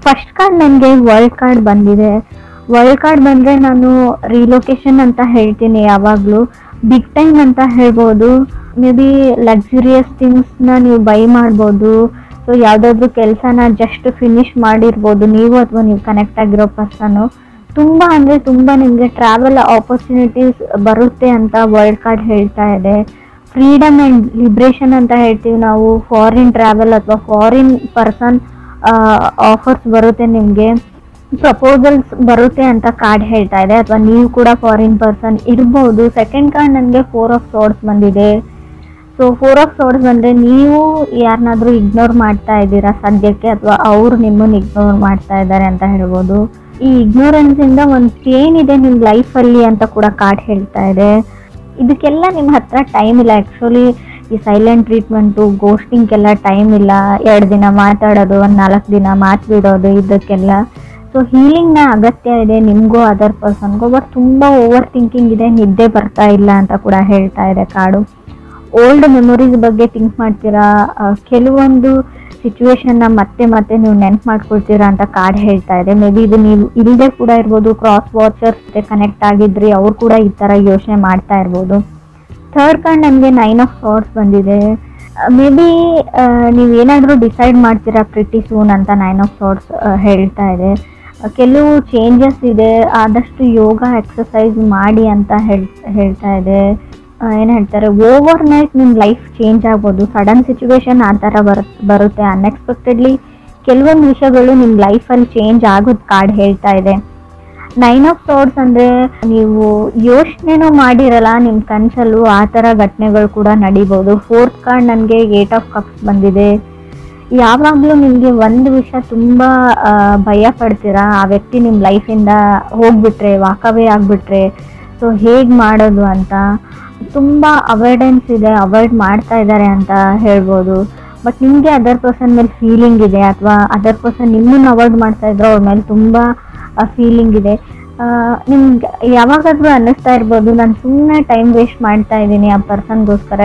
First card ನನಗೆ world card ಬಂದಿದೆ. World card ಬಂದರೆ ನಾನು ರಿಲೊಕೇಶನ್ ಅಂತ ಹೇಳ್ತೀನಿ ಯಾವಾಗಲೂ. ಬಿಗ್ ಟೈಮ್ ಅಂತ ಹೇಳ್ಬೋದು. ಮೇ ಬಿ ಲಕ್ಸುರಿಯಸ್ ಥಿಂಗ್ಸ್ನ ನೀವು ಬೈ ಮಾಡ್ಬೋದು. ಸೊ ಯಾವುದಾದ್ರೂ ಕೆಲಸನ ಜಸ್ಟ್ ಫಿನಿಶ್ ಮಾಡಿರ್ಬೋದು ನೀವು ಅಥವಾ ನೀವು ಕನೆಕ್ಟ್ ಆಗಿರೋ ಪರ್ಸನ್ನು. ತುಂಬ ಅಂದರೆ ತುಂಬ ನಿಮಗೆ ಟ್ರಾವೆಲ್ ಆಪರ್ಚುನಿಟೀಸ್ ಬರುತ್ತೆ ಅಂತ ವರ್ಲ್ಡ್ ಕಾರ್ಡ್ ಹೇಳ್ತಾ ಇದೆ. ಫ್ರೀಡಮ್ ಆ್ಯಂಡ್ ಲಿಬ್ರೇಷನ್ ಅಂತ ಹೇಳ್ತೀವಿ ನಾವು. ಫಾರಿನ್ ಟ್ರಾವೆಲ್ ಅಥವಾ ಫಾರಿನ್ ಪರ್ಸನ್ ಆಫರ್ಸ್ ಬರುತ್ತೆ, ನಿಮಗೆ ಪ್ರಪೋಸಲ್ಸ್ ಬರುತ್ತೆ ಅಂತ ಕಾರ್ಡ್ ಹೇಳ್ತಾ ಇದೆ. ಅಥವಾ ನೀವು ಕೂಡ ಫಾರಿನ್ ಪರ್ಸನ್ ಇರ್ಬೋದು. ಸೆಕೆಂಡ್ ಕಾರ್ಡ್ ನನಗೆ 4 ಆಫ್ ಸೋರ್ಡ್ಸ್ ಬಂದಿದೆ. ಸೊ 4 ಆಫ್ ಸೋರ್ಡ್ಸ್ ಬಂದರೆ ನೀವು ಯಾರನ್ನಾದರೂ ಇಗ್ನೋರ್ ಮಾಡ್ತಾ ಇದ್ದೀರಾ ಸದ್ಯಕ್ಕೆ, ಅಥವಾ ಅವರು ನಿಮ್ಮನ್ನು ಇಗ್ನೋರ್ ಮಾಡ್ತಾ ಇದ್ದಾರೆ ಅಂತ ಹೇಳ್ಬೋದು. ಈ ಇಗ್ನೋರೆನ್ಸಿಂದ ಒಂದು ಪೇನ್ ಇದೆ ನಿಮ್ಮ ಲೈಫಲ್ಲಿ ಅಂತ ಕೂಡ ಕಾರ್ಡ್ ಹೇಳ್ತಾ ಇದೆ. ಇದಕ್ಕೆಲ್ಲ ನಿಮ್ಮ ಹತ್ರ ಟೈಮ್ ಇಲ್ಲ. ಆ್ಯಕ್ಚುಲಿ ಈ ಸೈಲೆಂಟ್ ಟ್ರೀಟ್ಮೆಂಟು, ಗೋಸ್ಟಿಂಗ್ಗೆಲ್ಲ ಟೈಮ್ ಇಲ್ಲ. 2 ದಿನ ಮಾತಾಡೋದು, ಒಂದು 4 ದಿನ ಮಾತು ಬಿಡೋದು, ಇದಕ್ಕೆಲ್ಲ. ಸೊ ಹೀಲಿಂಗ್ನ ಅಗತ್ಯ ಇದೆ ನಿಮಗೂ ಅದರ್ ಪರ್ಸನ್ಗೂ. ಬಟ್ ತುಂಬ ಓವರ್ ಥಿಂಕಿಂಗ್ ಇದೆ, ನಿದ್ದೆ ಬರ್ತಾ ಇಲ್ಲ ಅಂತ ಕೂಡ ಹೇಳ್ತಾ ಇದೆ ಕಾರ್ಡು. ಓಲ್ಡ್ ಮೆಮೊರೀಸ್ ಬಗ್ಗೆ ಥಿಂಕ್ ಮಾಡ್ತೀರಾ. ಕೆಲವೊಂದು ಸಿಚುವೇಶನ್ನ ಮತ್ತೆ ಮತ್ತೆ ನೀವು ನೆನ್ಪು ಮಾಡ್ಕೊಳ್ತೀರಾ ಅಂತ ಕಾರ್ಡ್ ಹೇಳ್ತಾ ಇದೆ. ಮೇ ಬಿ ಇದು ನೀವು ಇಲ್ಲದೆ ಕೂಡ ಇರ್ಬೋದು. ಕ್ರಾಸ್ ವಾಚರ್ಸ್ ಜೊತೆ ಕನೆಕ್ಟ್ ಆಗಿದ್ರಿ, ಅವ್ರು ಕೂಡ ಈ ಥರ ಯೋಚನೆ ಮಾಡ್ತಾ ಇರ್ಬೋದು. ಥರ್ಡ್ ಕಾರ್ಡ್ ನನಗೆ 9 ಆಫ್ ಸಾರ್ಡ್ಸ್ ಬಂದಿದೆ. ಮೇ ಬಿ ನೀವೇನಾದರೂ ಡಿಸೈಡ್ ಮಾಡ್ತೀರಾ ಪ್ರಿಟಿ ಸೂನ್ ಅಂತ 9 ಆಫ್ ಸಾರ್ಡ್ಸ್ ಹೇಳ್ತಾ ಇದೆ. ಕೆಲವು ಚೇಂಜಸ್ ಇದೆ, ಆದಷ್ಟು ಯೋಗ ಎಕ್ಸಸೈಸ್ ಮಾಡಿ ಅಂತ ಹೇಳ್ತಾ ಇದೆ. ಏನು ಹೇಳ್ತಾರೆ, ಓವರ್ ನೈಟ್ ನಿಮ್ಮ ಲೈಫ್ ಚೇಂಜ್ ಆಗ್ಬೋದು. ಸಡನ್ ಸಿಚುವೇಶನ್ ಆ ಥರ ಬರುತ್ತೆ ಅನ್ಎಕ್ಸ್ಪೆಕ್ಟೆಡ್ಲಿ. ಕೆಲವೊಂದು ವಿಷಯಗಳು ನಿಮ್ಮ ಲೈಫಲ್ಲಿ ಚೇಂಜ್ ಆಗೋದು ಕಾರ್ಡ್ ಹೇಳ್ತಾ ಇದೆ. 9 ಆಫ್ ಸಾರ್ಡ್ಸ್ ಅಂದರೆ ನೀವು ಯೋಚನೆನೂ ಮಾಡಿರಲ್ಲ ನಿಮ್ಮ ಕನಸಲ್ಲೂ ಆ ಥರ ಘಟನೆಗಳು ಕೂಡ ನಡಿಬೋದು. ಫೋರ್ತ್ ಕಾರ್ಡ್ ನನಗೆ 8 ಆಫ್ ಕಪ್ಸ್ ಬಂದಿದೆ. ಯಾವಾಗಲೂ ನಿಮಗೆ ಒಂದು ವಿಷಯ ತುಂಬ ಭಯ ಪಡ್ತೀರಾ, ಆ ವ್ಯಕ್ತಿ ನಿಮ್ಮ ಲೈಫಿಂದ ಹೋಗ್ಬಿಟ್ರೆ, ವಾಕವೇ ಆಗಿಬಿಟ್ರೆ. ಸೊ ಹೇಗೆ ಮಾಡೋದು ಅಂತ ತುಂಬ ಅವಾಯ್ಡೆನ್ಸ್ ಇದೆ, ಅವಾಯ್ಡ್ ಮಾಡ್ತಾ ಇದ್ದಾರೆ ಅಂತ ಹೇಳ್ಬೋದು. ಬಟ್ ನಿಮಗೆ ಅದರ್ ಪರ್ಸನ್ ಮೇಲೆ ಫೀಲಿಂಗ್ ಇದೆ, ಅಥವಾ ಅದರ್ ಪರ್ಸನ್ ನಿಮ್ಮನ್ನು ಅವಾಯ್ಡ್ ಮಾಡ್ತಾ ಇದ್ರು, ಅವ್ರ ಮೇಲೆ ತುಂಬ ಫೀಲಿಂಗ್ ಇದೆ. ನಿಮ್ಗೆ ಯಾವಾಗಾದರೂ ಅನ್ನಿಸ್ತಾ ಇರ್ಬೋದು, ನಾನು ಸುಮ್ಮನೆ ಟೈಮ್ ವೇಸ್ಟ್ ಮಾಡ್ತಾ ಇದ್ದೀನಿ ಆ ಪರ್ಸನ್ಗೋಸ್ಕರ,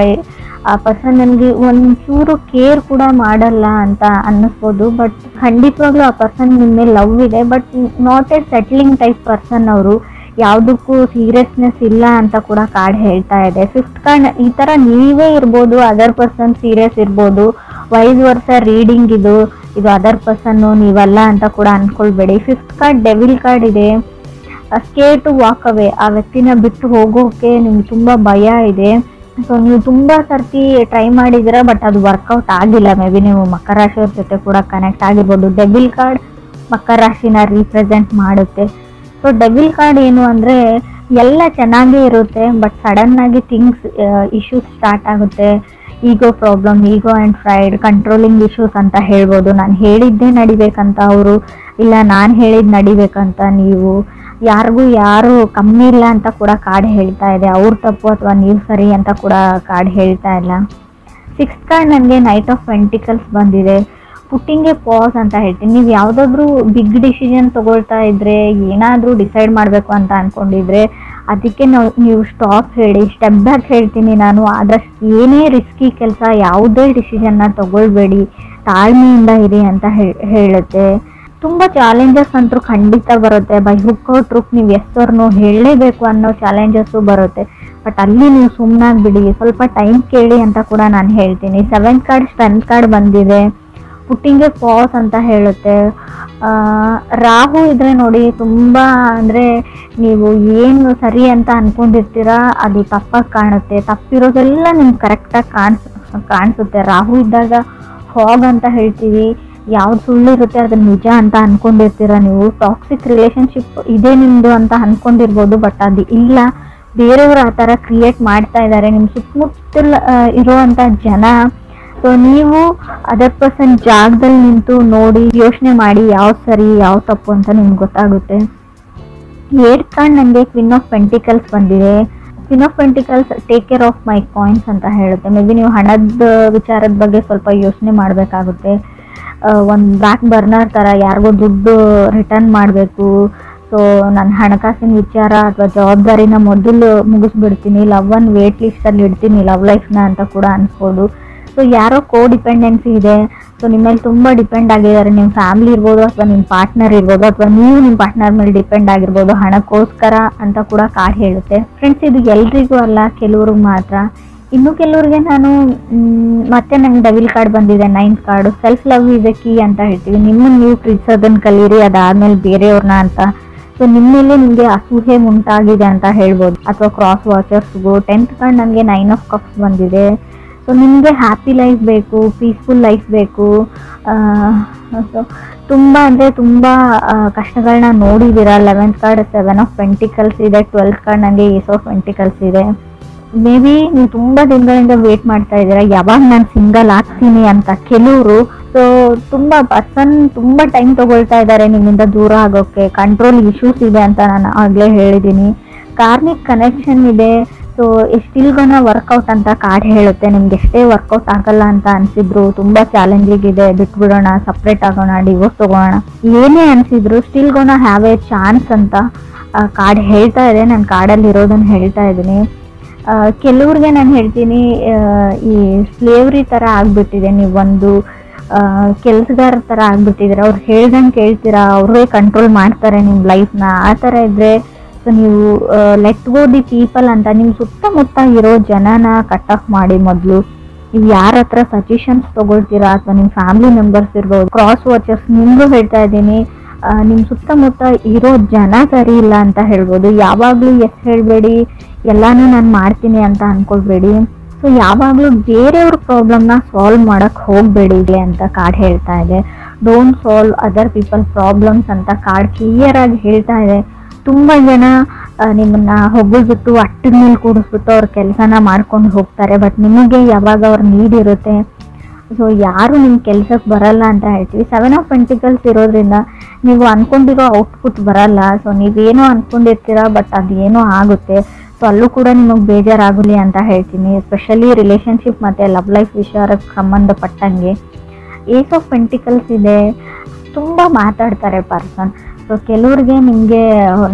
ಆ ಪರ್ಸನ್ ನನಗೆ ಒಂಚೂರು ಕೇರ್ ಕೂಡ ಮಾಡಲ್ಲ ಅಂತ ಅನ್ನಿಸ್ಬೋದು. ಬಟ್ ಖಂಡಿತವಾಗ್ಲೂ ಆ ಪರ್ಸನ್ ನಿಮ್ಮ ಮೇಲೆ ಲವ್ ಇದೆ, but not A settling type person ಅವರು. ಯಾವುದಕ್ಕೂ ಸೀರಿಯಸ್ನೆಸ್ ಇಲ್ಲ ಅಂತ ಕೂಡ ಕಾರ್ಡ್ ಹೇಳ್ತಾ ಇದೆ. ಫಿಫ್ತ್ ಕಾರ್ಡ್ ಈ ಥರ ನೀವೇ ಇರ್ಬೋದು, ಅದರ್ ಪರ್ಸನ್ ಸೀರಿಯಸ್ ಇರ್ಬೋದು. ವೈಸ್ ವರ್ಷ ರೀಡಿಂಗ್ ಇದು ಅದರ್ ಪರ್ಸನ್ನು ನೀವಲ್ಲ ಅಂತ ಕೂಡ ಅಂದ್ಕೊಳ್ಬೇಡಿ. ಫಿಫ್ತ್ ಕಾರ್ಡ್ ಡೆವಿಲ್ ಕಾರ್ಡ್ ಇದೆ. ಸ್ಕೇರ್ ಟು ವಾಕ್ ಅವೇ, ಆ ವ್ಯಕ್ತಿನ ಬಿಟ್ಟು ಹೋಗೋಕೆ ನಿಮ್ಗೆ ತುಂಬ ಭಯ ಇದೆ. ಸೊ ನೀವು ತುಂಬ ಸರ್ತಿ ಟ್ರೈ ಮಾಡಿದ್ದೀರಾ, ಬಟ್ ಅದು ವರ್ಕೌಟ್ ಆಗಿಲ್ಲ. ಮೇ ಬಿ ನೀವು ಮಕರ ರಾಶಿಯವ್ರ ಜೊತೆ ಕೂಡ ಕನೆಕ್ಟ್ ಆಗಿರ್ಬೋದು. ಡೆವಿಲ್ ಕಾರ್ಡ್ ಮಕರ ರಾಶಿನ ರೀಪ್ರೆಸೆಂಟ್ ಮಾಡುತ್ತೆ. ಸೊ ಡೆವಿಲ್ ಕಾರ್ಡ್ ಏನು ಅಂದರೆ ಎಲ್ಲ ಚೆನ್ನಾಗೇ ಇರುತ್ತೆ, ಬಟ್ ಸಡನ್ನಾಗಿ ಥಿಂಗ್ಸ್ ಇಶ್ಯೂಸ್ ಸ್ಟಾರ್ಟ್ ಆಗುತ್ತೆ. Ego problem, ego and pride, controlling issues ಅಂತ ಹೇಳ್ಬೋದು. ನಾನು ಹೇಳಿದ್ದೇ ನಡಿಬೇಕಂತ ಅವರು, ಇಲ್ಲ ನಾನು ಹೇಳಿದ್ದು ನಡಿಬೇಕಂತ ನೀವು. ಯಾರಿಗೂ ಯಾರು ಕಮ್ಮಿ ಇಲ್ಲ ಅಂತ ಕೂಡ ಕಾರ್ಡ್ ಹೇಳ್ತಾ ಇದೆ. ಅವ್ರು ತಪ್ಪು ಅಥವಾ ನೀವು ಸರಿ ಅಂತ ಕೂಡ ಕಾರ್ಡ್ ಹೇಳ್ತಾ ಇಲ್ಲ. ಸಿಕ್ಸ್ತ್ ಕಾರ್ಡ್ ನನಗೆ ನೈಟ್ ಆಫ್ ಪೆಂಟಿಕಲ್ಸ್ ಬಂದಿದೆ. ಪುಟ್ಟಿಂಗ್ ಎ ಪಾಸ್ ಅಂತ ಹೇಳ್ತೀನಿ. ನೀವು ಯಾವುದಾದ್ರೂ ಬಿಗ್ ಡಿಸಿಷನ್ ತೊಗೊಳ್ತಾ ಇದ್ದರೆ, ಏನಾದರೂ ಡಿಸೈಡ್ ಮಾಡಬೇಕು ಅಂತ ಅಂದ್ಕೊಂಡಿದ್ರೆ, ಅದಕ್ಕೆ ನೀವು ಸ್ಟಾಪ್ ಹೇಳಿ, ಸ್ಟೆಪ್ ಬ್ಯಾಕ್ ಹೇಳ್ತೀನಿ ನಾನು. ಆದಷ್ಟು ಏನೇ ರಿಸ್ಕಿ ಕೆಲಸ, ಯಾವುದೇ ಡಿಸಿಷನ್ನ ತೊಗೊಳ್ಬೇಡಿ, ತಾಳ್ಮೆಯಿಂದ ಇರಿ ಅಂತ ಹೇಳುತ್ತೆ. ತುಂಬ ಚಾಲೆಂಜಸ್ ಅಂತೂ ಖಂಡಿತ ಬರುತ್ತೆ. ಬೈ ಹುಕ್ ಔಟ್ ಟ್ರೂಕ್ ನೀವು ಎಷ್ಟೋರ್ನೋ ಹೇಳಲೇಬೇಕು ಅನ್ನೋ ಚಾಲೆಂಜಸ್ಸು ಬರುತ್ತೆ. ಬಟ್ ಅಲ್ಲಿ ನೀವು ಸುಮ್ಮನಾಗ್ಬಿಡಿ, ಸ್ವಲ್ಪ ಟೈಮ್ ಕೇಳಿ ಅಂತ ಕೂಡ ನಾನು ಹೇಳ್ತೀನಿ. ಸೆವೆಂತ್ ಕಾರ್ಡ್ ಸ್ಟ್ರೆಂತ್ ಕಾರ್ಡ್ ಬಂದಿದೆ. ಪುಟ್ಟಿಂಗ್ ಎ ಪಾಸ್ ಅಂತ ಹೇಳುತ್ತೆ. ರಾಹು ಇದ್ರೆ ನೋಡಿ, ತುಂಬ ಅಂದರೆ ನೀವು ಏನು ಸರಿ ಅಂತ ಅಂದ್ಕೊಂಡಿರ್ತೀರಾ ಅದು ತಪ್ಪಾಗಿ ಕಾಣುತ್ತೆ. ತಪ್ಪಿರೋದೆಲ್ಲ ನಿಮ್ಗೆ ಕರೆಕ್ಟಾಗಿ ಕಾಣಿಸುತ್ತೆ. ರಾಹು ಇದ್ದಾಗ ಫಾಗ್ ಅಂತ ಹೇಳ್ತೀವಿ. ಯಾವ್ದು ಸುಳ್ಳಿರುತ್ತೆ ಅದನ್ನು ನಿಜ ಅಂತ ಅಂದ್ಕೊಂಡಿರ್ತೀರ ನೀವು. ಟಾಕ್ಸಿಕ್ ರಿಲೇಷನ್ಶಿಪ್ ಇದೆ ನಿಮ್ಮದು ಅಂತ ಅಂದ್ಕೊಂಡಿರ್ಬೋದು, ಬಟ್ ಅದು ಇಲ್ಲ. ಬೇರೆಯವರು ಆ ಥರ ಕ್ರಿಯೇಟ್ ಮಾಡ್ತಾ ಇದ್ದಾರೆ ನಿಮ್ಮ ಸುತ್ತಮುತ್ತಲ ಇರೋವಂಥ ಜನ. ಸೊ ನೀವು ಅದರ್ ಪರ್ಸನ್ ಜಾಗದಲ್ಲಿ ನಿಂತು ನೋಡಿ, ಯೋಚನೆ ಮಾಡಿ ಯಾವ್ದು ಸರಿ ಯಾವ್ದು ತಪ್ಪು ಅಂತ ನಿಮ್ಗೆ ಗೊತ್ತಾಗುತ್ತೆ. ಏಟ್ ಕಾರ್ಡ್ ನನಗೆ ಕ್ವೀನ್ ಆಫ್ ಪೆಂಟಿಕಲ್ಸ್ ಬಂದಿದೆ. Queen of pentacles take care of my coins ಅಂತ ಹೇಳುತ್ತೆ. ಮೇ ಬಿ ನೀವು ಹಣದ ವಿಚಾರದ ಬಗ್ಗೆ ಸ್ವಲ್ಪ ಯೋಚನೆ ಮಾಡಬೇಕಾಗುತ್ತೆ. ಒಂದು ಬ್ಯಾಕ್ ಬರ್ನರ್ ಥರ ಯಾರಿಗೋ ದುಡ್ಡು ರಿಟರ್ನ್ ಮಾಡಬೇಕು. ಸೊ ನನ್ನ ಹಣಕಾಸಿನ ವಿಚಾರ ಅಥವಾ ಜವಾಬ್ದಾರಿನ ಮೊದಲು ಮುಗಿಸ್ಬಿಡ್ತೀನಿ, ಲವ್ವನ್ನು ವೇಟ್ ಲಿಸ್ಟಲ್ಲಿ ಇಡ್ತೀನಿ, ಲವ್ ಲೈಫ್ನ ಅಂತ ಕೂಡ ಅನ್ಸ್ಬೋದು. ಸೊ ಯಾರೋ ಡಿಪೆಂಡೆನ್ಸಿ ಇದೆ, ಸೊ ನಿಮ್ಮ ಮೇಲೆ ತುಂಬ ಡಿಪೆಂಡ್ ಆಗಿದ್ದಾರೆ. ನಿಮ್ಮ ಫ್ಯಾಮಿಲಿ ಇರ್ಬೋದು ಅಥವಾ ನಿಮ್ಮ ಪಾರ್ಟ್ನರ್ ಇರ್ಬೋದು, ಅಥವಾ ನೀವು ನಿಮ್ಮ ಪಾರ್ಟ್ನರ್ ಮೇಲೆ ಡಿಪೆಂಡ್ ಆಗಿರ್ಬೋದು ಹಣಕ್ಕೋಸ್ಕರ ಅಂತ ಕೂಡ ಕಾರ್ಡ್ ಹೇಳುತ್ತೆ. ಫ್ರೆಂಡ್ಸ್, ಇದು ಎಲ್ರಿಗೂ ಅಲ್ಲ, ಕೆಲವ್ರಿಗೆ ಮಾತ್ರ. ಇನ್ನು ಕೆಲವ್ರಿಗೆ ನಾನು ಮತ್ತೆ ನಂಗೆ ಡೆವಿಲ್ ಕಾರ್ಡ್ ಬಂದಿದೆ, 9th card. Self love is A key ಅಂತ ಹೇಳ್ತೀವಿ. ನಿಮ್ಮನ್ನು ನೀವು ಪ್ರೀತಿಸೋದನ್ನು ಕಲೀರಿ, ಅದಾದ್ಮೇಲೆ ಬೇರೆಯವ್ರನ್ನ ಅಂತ. ಸೊ ನಿಮ್ಮ ಮೇಲೆ ನಿಮಗೆ ಅಸೂಹೆ ಉಂಟಾಗಿದೆ ಅಂತ ಹೇಳ್ಬೋದು. ಅಥವಾ ಕ್ರಾಸ್ ವಾಚರ್ಸ್ಗೂ 10th ಕಾರ್ಡ್ ನನಗೆ 9 ಆಫ್ ಕಪ್ಸ್ ಬಂದಿದೆ. ಸೊ ನಿಮಗೆ ಹ್ಯಾಪಿ ಲೈಫ್ ಬೇಕು, ಪೀಸ್ಫುಲ್ ಲೈಫ್ ಬೇಕು. ಸೊ ತುಂಬ ಅಂದರೆ ತುಂಬ ಕಷ್ಟಗಳನ್ನ ನೋಡಿದ್ದೀರಾ. 11th ಕಾರ್ಡ್ 7 ಆಫ್ ಪೆಂಟಿಕಲ್ಸ್ ಇದೆ. 12th ಕಾರ್ಡ್ ನನಗೆ ಏಸ್ ಆಫ್ ಪೆಂಟಿಕಲ್ಸ್ ಇದೆ. ಮೇ ಬಿ ನೀವು ತುಂಬ ದಿನಗಳಿಂದ ವೇಟ್ ಮಾಡ್ತಾ ಇದ್ದೀರಾ ಯಾವಾಗ ನಾನು ಸಿಂಗಲ್ ಆಗ್ತೀನಿ ಅಂತ ಕೆಲವರು. ಸೊ ತುಂಬ ಟೈಮ್ ತಗೊಳ್ತಾ ಇದ್ದಾರೆ ನಿಮ್ಮಿಂದ ದೂರ ಆಗೋಕ್ಕೆ. ಕಂಟ್ರೋಲ್ ಇಶ್ಯೂಸ್ ಇದೆ ಅಂತ ನಾನು ಆಗಲೇ ಹೇಳಿದ್ದೀನಿ. ಕಾರ್ಮಿಕ್ ಕನೆಕ್ಷನ್ ಇದೆ. ಸೊ ಸ್ಟಿಲ್ ಗೋನ ವರ್ಕೌಟ್ ಅಂತ ಕಾರ್ಡ್ ಹೇಳುತ್ತೆ. ನಿಮ್ಗೆ ಎಷ್ಟೇ ವರ್ಕೌಟ್ ಆಗಲ್ಲ ಅಂತ ಅನಿಸಿದ್ರು, ತುಂಬ ಚಾಲೆಂಜಿಂಗ್ ಇದೆ, ಬಿಟ್ಬಿಡೋಣ, ಸಪ್ರೇಟ್ ಆಗೋಣ, ಡಿವೋರ್ಸ್ ತಗೋಣ, ಏನೇ ಅನಿಸಿದ್ರು still gonna have a chance ಅಂತ ಕಾರ್ಡ್ ಹೇಳ್ತಾ ಇದೆ. ನಾನು ಕಾರ್ಡಲ್ಲಿ ಇರೋದನ್ನು ಹೇಳ್ತಾ ಇದ್ದೀನಿ. ಕೆಲವ್ರಿಗೆ ನಾನು ಹೇಳ್ತೀನಿ, ಈ ಸ್ಲೇವ್ರಿ ಥರ ಆಗಿಬಿಟ್ಟಿದೆ. ನೀವು ಒಂದು ಕೆಲಸಗಾರ ಥರ ಆಗಿಬಿಟ್ಟಿದ್ದೀರ. ಅವ್ರು ಹೇಳ್ದಂಗೆ ಕೇಳ್ತೀರಾ, ಅವರೇ ಕಂಟ್ರೋಲ್ ಮಾಡ್ತಾರೆ ನಿಮ್ಮ ಲೈಫ್ನ. ಆ ಥರ ಇದ್ದರೆ ಸೊ ನೀವು ಲೆಟ್ ಗೋ ದಿ ಪೀಪಲ್ ಅಂತ ನಿಮ್ಮ ಸುತ್ತಮುತ್ತ ಇರೋ ಜನನ ಕಟ್ ಆಫ್ ಮಾಡಿ. ಮೊದಲು ನೀವು ಯಾರ ಹತ್ರ ಸಜೆಷನ್ಸ್ ತೊಗೊಳ್ತೀರಾ, ಅಥವಾ ನಿಮ್ಮ ಫ್ಯಾಮಿಲಿ ಮೆಂಬರ್ಸ್ ಇರ್ಬೋದು, ಕ್ರಾಸ್ ವಾಚರ್ಸ್, ನಿಮಗೂ ಹೇಳ್ತಾ ಇದ್ದೀನಿ, ನಿಮ್ಮ ಸುತ್ತಮುತ್ತ ಇರೋ ಜನ ಸರಿ ಇಲ್ಲ ಅಂತ ಹೇಳ್ಬೋದು. ಯಾವಾಗಲೂ ಎಸ್ ಹೇಳಬೇಡಿ, ಎಲ್ಲಾನು ನಾನು ಮಾಡ್ತೀನಿ ಅಂತ ಅಂದ್ಕೊಳ್ಬೇಡಿ. ಸೊ ಯಾವಾಗಲೂ ಬೇರೆಯವ್ರ ಪ್ರಾಬ್ಲಮ್ನ ಸಾಲ್ವ್ ಮಾಡೋಕ್ಕೆ ಹೋಗಬೇಡಿ ಅಂತ ಕಾರ್ಡ್ ಹೇಳ್ತಾ ಇದೆ. Don't solve other people problems ಅಂತ ಕಾರ್ಡ್ ಕ್ಲಿಯರ್ ಆಗಿ ಹೇಳ್ತಾ ಇದೆ. ತುಂಬ ಜನ ನಿಮ್ಮನ್ನ ಹೊಗಳ್ಬಿಟ್ಟು ಅಟ್ಟದ ಮೇಲೆ ಕೂಡಿಸ್ಬಿಟ್ಟು ಅವ್ರ ಕೆಲಸನ ಮಾಡ್ಕೊಂಡು ಹೋಗ್ತಾರೆ. ಬಟ್ ನಿಮಗೆ ಯಾವಾಗ ಅವ್ರ ನೀಡ್ ಇರುತ್ತೆ, ಸೊ ಯಾರು ನಿಮ್ಮ ಕೆಲಸಕ್ಕೆ ಬರಲ್ಲ ಅಂತ ಹೇಳ್ತೀವಿ. 7 ಆಫ್ ಪೆಂಟಿಕಲ್ಸ್ ಇರೋದ್ರಿಂದ ನೀವು ಅಂದ್ಕೊಂಡಿರೋ ಔಟ್ಪುಟ್ ಬರಲ್ಲ. ಸೊ ನೀವೇನೋ ಅಂದ್ಕೊಂಡಿರ್ತೀರ, ಬಟ್ ಅದೇನೋ ಆಗುತ್ತೆ. ಸೊ ಅಲ್ಲೂ ಕೂಡ ನಿಮಗೆ ಬೇಜಾರಾಗಲಿ ಅಂತ ಹೇಳ್ತೀನಿ. ಎಸ್ಪೆಷಲಿ ರಿಲೇಷನ್ಶಿಪ್ ಮತ್ತು ಲವ್ ಲೈಫ್ ವಿಚಾರಕ್ಕೆ ಸಂಬಂಧಪಟ್ಟಂಗೆ. ಏಸ್ ಆಫ್ ಪೆಂಟಿಕಲ್ಸ್ ಇದೆ. ತುಂಬ ಮಾತಾಡ್ತಾರೆ ಪರ್ಸನ್. ಸೊ ಕೆಲವ್ರಿಗೆ ನಿಮಗೆ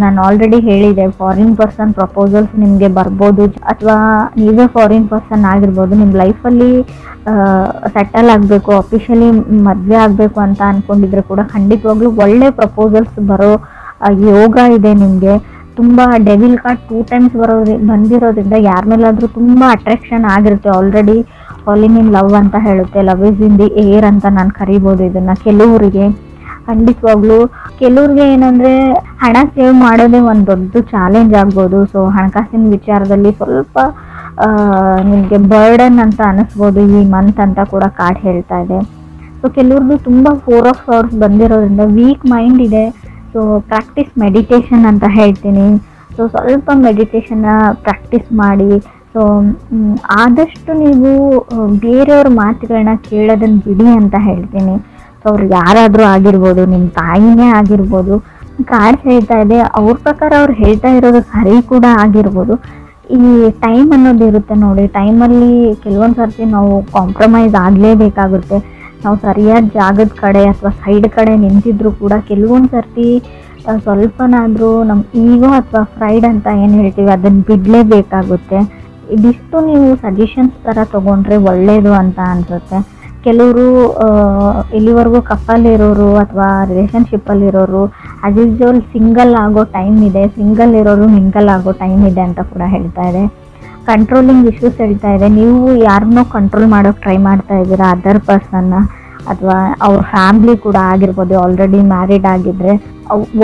ನಾನು ಆಲ್ರೆಡಿ ಹೇಳಿದೆ, ಫಾರಿನ್ ಪರ್ಸನ್ ಪ್ರಪೋಸಲ್ಸ್ ನಿಮಗೆ ಬರ್ಬೋದು, ಅಥವಾ ನೀವೇ ಫಾರಿನ್ ಪರ್ಸನ್ ಆಗಿರ್ಬೋದು. ನಿಮ್ಮ ಲೈಫಲ್ಲಿ ಸೆಟಲ್ ಆಗಬೇಕು, ಅಫಿಷಿಯಲಿ ಮದುವೆ ಆಗಬೇಕು ಅಂತ ಅಂದ್ಕೊಂಡಿದ್ರೆ ಕೂಡ ಖಂಡಿತವಾಗ್ಲೂ ಒಳ್ಳೆ ಪ್ರಪೋಸಲ್ಸ್ ಬರೋ ಯೋಗ ಇದೆ ನಿಮಗೆ. ತುಂಬ ಡೆವಿಲ್ ಕಾರ್ಡ್ 2 ಟೈಮ್ಸ್ ಬಂದಿರೋದ್ರಿಂದ ಯಾರ ಮೇಲಾದರೂ ತುಂಬ ಅಟ್ರಾಕ್ಷನ್ ಆಗಿರುತ್ತೆ. ಆಲ್ರೆಡಿ ಫಾಲಿಂಗ್ ಇನ್ ಲವ್ ಅಂತ ಹೇಳುತ್ತೆ. Love is in the air ಅಂತ ನಾನು ಕರಿಬೋದು ಇದನ್ನು. ಕೆಲವರಿಗೆ ಖಂಡಿತವಾಗ್ಲೂ, ಕೆಲವ್ರಿಗೆ ಏನಂದರೆ ಹಣ ಸೇವ್ ಮಾಡೋದೇ ಒಂದು ದೊಡ್ಡ ಚಾಲೆಂಜ್ ಆಗ್ಬೋದು. ಸೊ ಹಣಕಾಸಿನ ವಿಚಾರದಲ್ಲಿ ಸ್ವಲ್ಪ ನಿಮಗೆ ಬರ್ಡನ್ ಅಂತ ಅನ್ನಿಸ್ಬೋದು ಈ ಮಂತ್ ಅಂತ ಕೂಡ ಕಾರ್ಡ್ ಹೇಳ್ತಾ ಇದೆ. ಸೊ ಕೆಲವ್ರದ್ದು ತುಂಬ 4 ಆಫ್ ಸೋರ್ಸ್ ಬಂದಿರೋದ್ರಿಂದ ವೀಕ್ ಮೈಂಡ್ ಇದೆ. ಸೊ ಪ್ರಾಕ್ಟೀಸ್ ಮೆಡಿಟೇಷನ್ ಅಂತ ಹೇಳ್ತೀನಿ. ಸೊ ಸ್ವಲ್ಪ ಮೆಡಿಟೇಷನ್ನ ಪ್ರಾಕ್ಟೀಸ್ ಮಾಡಿ. ಸೊ ಆದಷ್ಟು ನೀವು ಬೇರೆಯವ್ರ ಮಾತುಗಳನ್ನ ಕೇಳೋದನ್ನು ಬಿಡಿ ಅಂತ ಹೇಳ್ತೀನಿ. ಸೊ ಅವ್ರು ಯಾರಾದರೂ ಆಗಿರ್ಬೋದು, ನಿಮ್ಮ ತಾಯಿನೇ ಆಗಿರ್ಬೋದು. ಕಾರ್ಡ್ಸ್ ಹೇಳ್ತಾ ಇದೆ, ಅವ್ರ ಪ್ರಕಾರ ಅವ್ರು ಹೇಳ್ತಾ ಇರೋದು ಸರಿ ಕೂಡ ಆಗಿರ್ಬೋದು. ಈ ಟೈಮ್ ಅನ್ನೋದು ಇರುತ್ತೆ ನೋಡಿ, ಟೈಮಲ್ಲಿ ಕೆಲವೊಂದು ಸರ್ತಿ ನಾವು ಕಾಂಪ್ರಮೈಸ್ ಆಗಲೇಬೇಕಾಗುತ್ತೆ. ನಾವು ಸರಿಯಾದ ಜಾಗದ ಕಡೆ ಅಥವಾ ಸೈಡ್ ಕಡೆ ನಿಂತಿದ್ರು ಕೂಡ ಕೆಲವೊಂದು ಸರ್ತಿ ಸ್ವಲ್ಪನಾದರೂ ನಮ್ಮ ಈಗೋ ಅಥವಾ ಫ್ರೈಡ್ ಅಂತ ಏನು ಹೇಳ್ತೀವಿ ಅದನ್ನು ಬಿಡಲೇಬೇಕಾಗುತ್ತೆ. ಇದಿಷ್ಟು ನೀವು ಸಜೆಷನ್ಸ್ ಥರ ತೊಗೊಂಡ್ರೆ ಒಳ್ಳೆಯದು ಅಂತ ಅನಿಸುತ್ತೆ. ಕೆಲವರು ಇಲ್ಲಿವರೆಗೂ ಕಪ್ಪಲ್ಲಿರೋರು ಅಥವಾ ರಿಲೇಷನ್ಶಿಪ್ಪಲ್ಲಿರೋರು ಆಸ್ ಯೂಸ್ವಲ್ ಸಿಂಗಲ್ ಆಗೋ ಟೈಮ್ ಇದೆ, ಸಿಂಗಲ್ ಇರೋರು ಮಿಂಗಲ್ ಆಗೋ ಟೈಮ್ ಇದೆ ಅಂತ ಕೂಡ ಹೇಳ್ತಾ ಇದೆ. ಕಂಟ್ರೋಲಿಂಗ್ ಇಶ್ಯೂಸ್ ಹೇಳ್ತಾ ಇದೆ. ನೀವು ಯಾರನ್ನೋ ಕಂಟ್ರೋಲ್ ಮಾಡೋಕ್ಕೆ ಟ್ರೈ ಮಾಡ್ತಾ ಇದ್ದೀರಾ, ಅದರ್ ಪರ್ಸನ್ನ, ಅಥವಾ ಅವ್ರ ಫ್ಯಾಮ್ಲಿ ಕೂಡ ಆಗಿರ್ಬೋದು. ಆಲ್ರೆಡಿ ಮ್ಯಾರಿಡ್ ಆಗಿದ್ದರೆ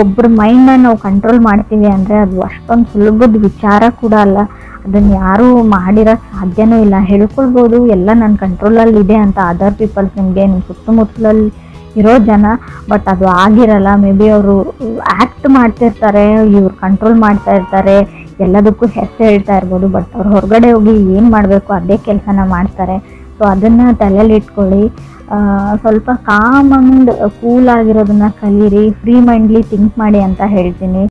ಒಬ್ಬರ ಮೈಂಡ್ನ ನಾವು ಕಂಟ್ರೋಲ್ ಮಾಡ್ತೀವಿ ಅಂದರೆ ಅದು ಅಷ್ಟೊಂದು ಸುಲಭದ ವಿಚಾರ ಕೂಡ ಅಲ್ಲ. ಅದನ್ನು ಯಾರೂ ಮಾಡಿರೋ ಸಾಧ್ಯನೂ ಇಲ್ಲ. ಹೇಳ್ಕೊಳ್ಬೋದು ಎಲ್ಲ ನನ್ನ ಕಂಟ್ರೋಲಲ್ಲಿ ಇದೆ ಅಂತ ಅದರ್ ಪೀಪಲ್ಸ್, ನಿಮಗೆ ನಿಮ್ಮ ಸುತ್ತಮುತ್ತಲಲ್ಲಿ ಇರೋ ಜನ. ಬಟ್ ಅದು ಆಗಿರಲ್ಲ. ಮೇ ಬಿ ಅವರು ಆ್ಯಕ್ಟ್ ಮಾಡ್ತಿರ್ತಾರೆ, ಇವ್ರು ಕಂಟ್ರೋಲ್ ಮಾಡ್ತಾ ಇರ್ತಾರೆ, ಎಲ್ಲದಕ್ಕೂ ಹೆಸರು ಹೇಳ್ತಾ ಇರ್ಬೋದು. ಬಟ್ ಅವ್ರು ಹೊರಗಡೆ ಹೋಗಿ ಏನು ಮಾಡಬೇಕು ಅದೇ ಕೆಲಸನ ಮಾಡ್ತಾರೆ. ಸೊ ಅದನ್ನು ತಲೆಯಲ್ಲಿ ಇಟ್ಕೊಳ್ಳಿ. ಸ್ವಲ್ಪ ಕಾಮ್ ಆ್ಯಂಡ್ ಕೂಲ್ ಆಗಿರೋದನ್ನು ಕಲೀರಿ, ಫ್ರೀ ಮೈಂಡ್ಲಿ ಥಿಂಕ್ ಮಾಡಿ ಅಂತ ಹೇಳ್ತೀನಿ.